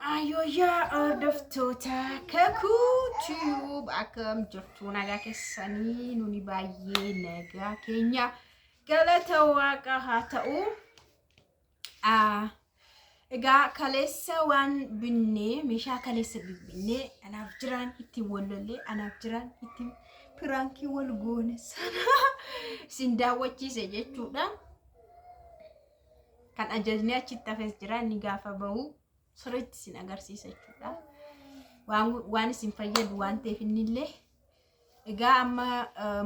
Ayooyaa hordoftoota kakuu tube akkam jirtu nagaa keessanii nuni baay'ee nagaa keenya galata waaqa haa ta'u. Egaa kaleessa waan binnee meeshaa kaleessa binnee anaaf jiran itti wallolee anaaf jiran itti piraankii wal goone sana sin daawwachiise jechuudha. Kan ajajni achitti hafes jira inni gaafa bahu sirriitti sin agarsiisa jechuudha. Waan isin fayyadu waan ta'eef innillee egaa amma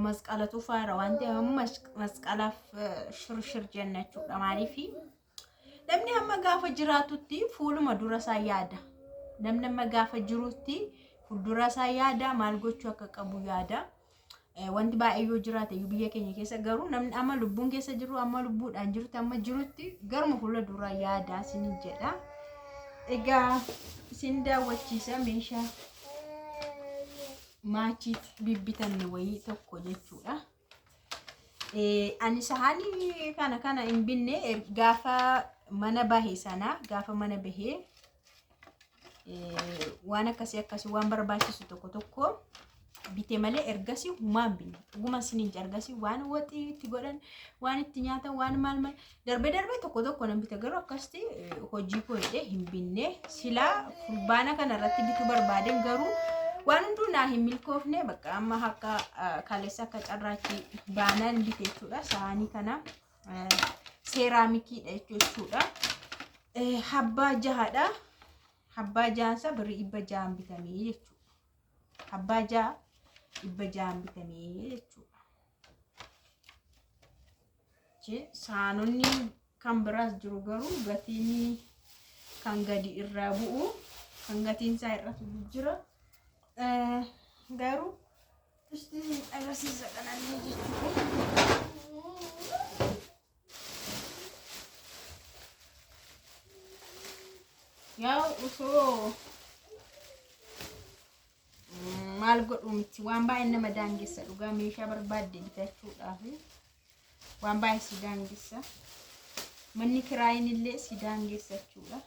masqalatu faara waan ta'eef amma masqalaaf shirshir jenna jechuudha. Maaliifi namni amma gaafa jiraatutti fuuluma dura isaa yaada. Namni amma gaafa jirutti fuuldura isaa yaada, maal gochuu akka qabu yaada. Wanti baay'ee yoo jiraate biyya keenya keessa garuu namni amma lubbuun keessa jiru amma lubbuudhaan jirutti amma jirutti garuma fuula dura yaada sin jedha. Egaa sin daawwachiisa meeshaa maachiitti bibbitanne wayii tokko jechuudha. Ani sahaanii kana hin binne gaafa mana bahee sana gaafa mana bahee waan akkasii waan barbaachisu tokko bitee malee ergasii humaan binne dhuguma sinin jargasii waan waxii itti godhan waan itti nyaatan waan maal darbee tokko nan bite garuu akkasti hojii koo hidhee hin binne silaa fulbaana kana irratti bituu barbaaden garuu waan hunduu naa hin milkoofne bakka amma akka kaleessa akka carraachi baanaan bite jechuudha. Saanii kana seeraamikiidha jechuudha. Habbaa jahadha. Habbaa jahansa birrii 600 bitamee jechuudha. Habbaa jaha 600 bitamee jechuudha. Saanonni kan biraas jiru garuu gatiin kan gadi irraa bu'u kan gatiin isaa irratti jira. Garuu isti agarsiisa kanallee jechuudha. Yaa usoo maal godhu miti waan baay'ee nama daangessa dhugaa meeshaa barbaadde bitachuudhaaf waan baay'ee si daangessa. Manni kiraayin illee si daangessa jechuudha.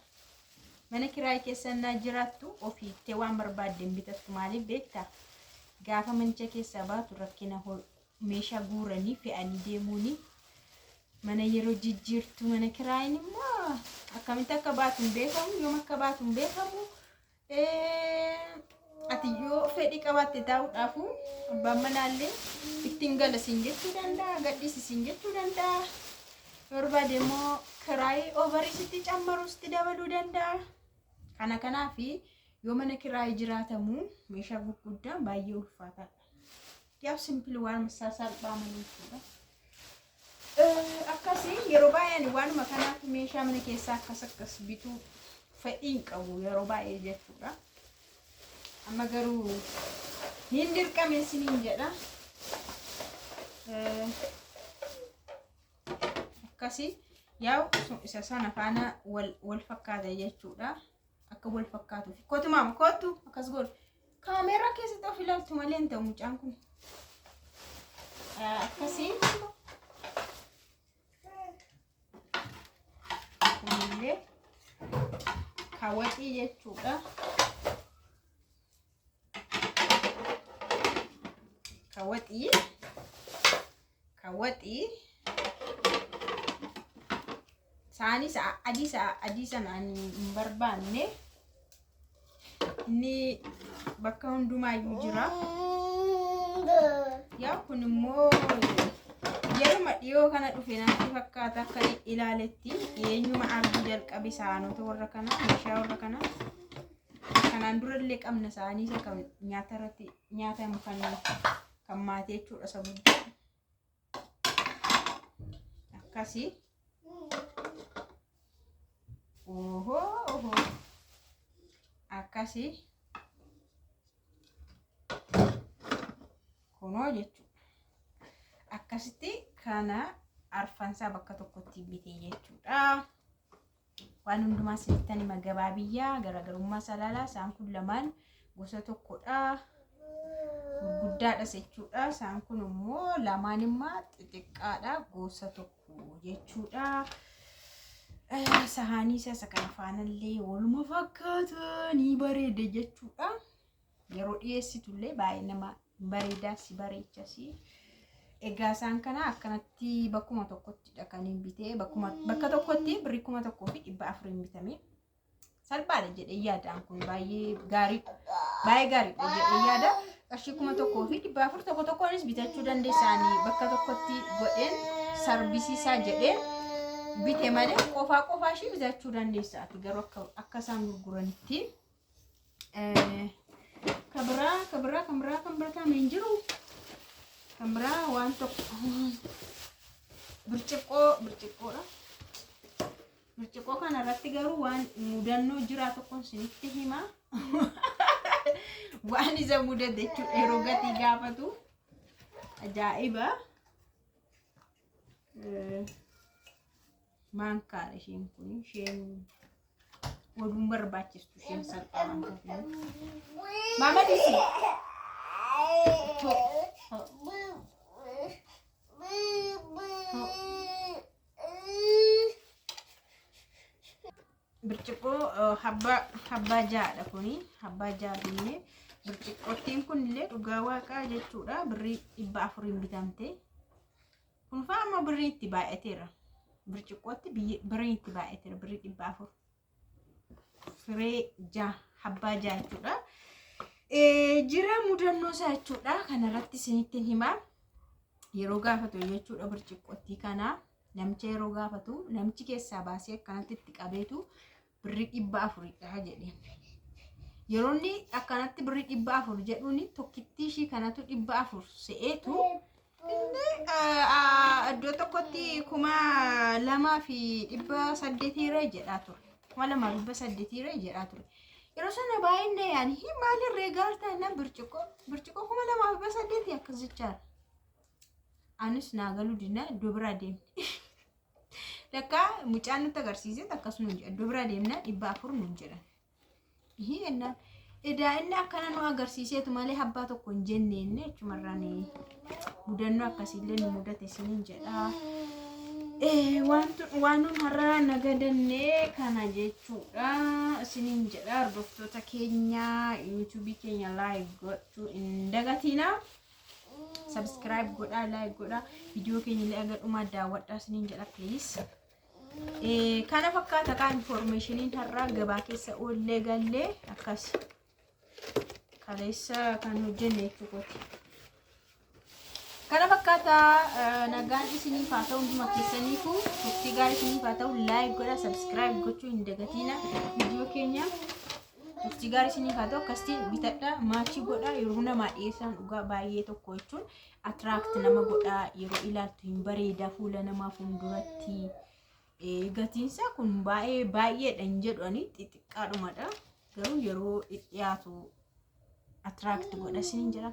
Mana kiraay keessannaa jiraattu ofiittee waan barbaadde bitattu maaliif beektaa? Gaafa manicha keessaa baatu rakkina meeshaa guuranii fe'anii deemuuni mana yeroo jijjiirtu mana kiraayin immoo akkamitti akka baatu hin beekamu, yoom akka baatu hin beekamu. Ati yoo fedhii qabaatte taa'uudhaaf abbaan manaallee ittiin gala siin jechuu danda'a, gadhiisi siin jechuu danda'a. Barbaade immoo kiraay overii sitti cammaru sitti dabaluu danda'a. Kanaaf yoo mana kiraay jiraatamu meeshaa gurguddaan baay'ee ulfaataadha. Yaa simpil waan salphaa jechuudha. Akkasii yeroo baay'ee waanuma kanaaf meeshaa mana keessaa akkas bituu fedhiin qabu yeroo baay'ee jechuudha. Amma garuu hin dirqame siniin jedha. Akkasii yaa isa sana faana wal fakkaata jechuudha. Akka wal fakkaatuuf kootu maama kootu akkas godhu kaameeraa keessatti of ilaaltu malee hin ta'u mucaan kun. Akkasii kunillee kaawwatii jechuudha. Kaawwatii saanii adii sanaan hin barbaanne inni bakka hundumaayyuu jira. Yaa kun immoo yeruma dhiyoo kana dhufe natti fakkaata akka ilaaletti eenyuma arguu jalqabe saanota warra kana meeshaa warra kana kanaan durallee qabna saanii isa kan nyaata irratti nyaatamu kan maatii jechuudha isa guddaa. Akkasii akkasii kunoo jechuudha. Akkasitti kana arfansaa bakka tokkotti bitee jechuudha. Waan hundumaa sinittani magabaa biyyaa garaagarummaa salaalaa isaan kun lamaan gosa tokkodha. Gurguddaadha jechuudha. Isaan kun immoo lamaan immoo xixiqqaadha gosa tokko jechuudha. Sahaanii isa kana faanallee waluma fakkaatanii bareede jechuudha. Yeroo dhiyeessitullee baay'ee nama bareedaa si bareechasi. Egaa isaan kana akkanatti bakkuma tokkottidha kan hin bitee bakka tokkotti birrii 1400 bitame. Salphaadha jedhee yaadaan kun baay'ee gaariidha jedhee yaada. Qarshii 1400 tokko tokkonis bitachuu dandeessanii bakka tokkotti godheen sarbisiisaa jedheen bite malee qofaa ishii bitachuu dandeessaati garuu akka isaan gurguranitti kan birataa meen jiru kan biraa waan tokko birciqqoodha. Birciqqoo kana irratti garuu waan mudannoo jira tokkoon isinitti hima. Waan isa mudate jechuudha yeroo gatii gaafatu ajaa'iba. Maankaadha isheen kun isheen waluun barbaachistu isheen salphaan taate. Mama disi. Birciqqoo habbaa ja'adha kuni habbaa ja'adha. Birciqqootiin kunillee dhugaa waaqaa jechuudha birrii 400 bitamte. Kun fa'aa amma birrii itti baay'ateera. Birciqqootti birrii itti baay'ateera birrii 400. Firee habbaa ja'a jechuudha. Jira mudannoo isaa jechuudha. Kanarratti isinitti himaa yeroo gaafatu jechuudha birciqqootti kana namicha yeroo gaafatu namichi keessaa baasee akkanatti itti qabeetu birrii 400dha jedheen. Yeroo inni akkanatti birrii 400 jedhuun tokkittii ishii kanatu 400 se'eetu iddoo tokkotti 2800 jedhaa ture. 2800 jedhaa ture. Yeroo sana baay'inne yaani maalirree gaaltaa innaan birciqqoo 2800 akkas jechaadha. Anis naagaluu dinna iddoo biraa deemne. Lakka mucaan nutti agarsiise akkasuma iddoo biraa deemna 400 nuun jedhan. Inni akkana nu agarsiiseetu malee habbaa tokko hin jenneen jechumarraan mudannoo akkasiillee nu mudate isiniin jedha. Waan nun har'a nagadannee kana jechuudha isiniin jedha. Hordoftoota keenya YouTube keenya like gochuu hin dagatina. Subscribe godha, like godha, video keenya illee aga dhumaa daawwadhaa isiniin jedha please. Kana fakkaata kan informationiin har'a gabaa keessa oollee gallee akkas kaleessa kan hojjenne jechuudha. Kana fakkaata nagaan isiniif haa ta'u hunduma keessaniifu turtii gaarii isiniif haa ta'u like godha, subscribe gochuu hin dagatina video keenya. Turtii gaarii isiniif haa ta'u akkasitti bitadha maachii godha yeroo namaa dhiyeessan dhugaa baay'ee tokko jechuun attract nama godha yeroo ilaaltu hin bareeda fuula namaa fuulduratti. Gatiinsaa kun baay'eedha hin jedhani xixiqqaadhumadha garuu yeroo dhiyaatu attract godha isiniin jedha.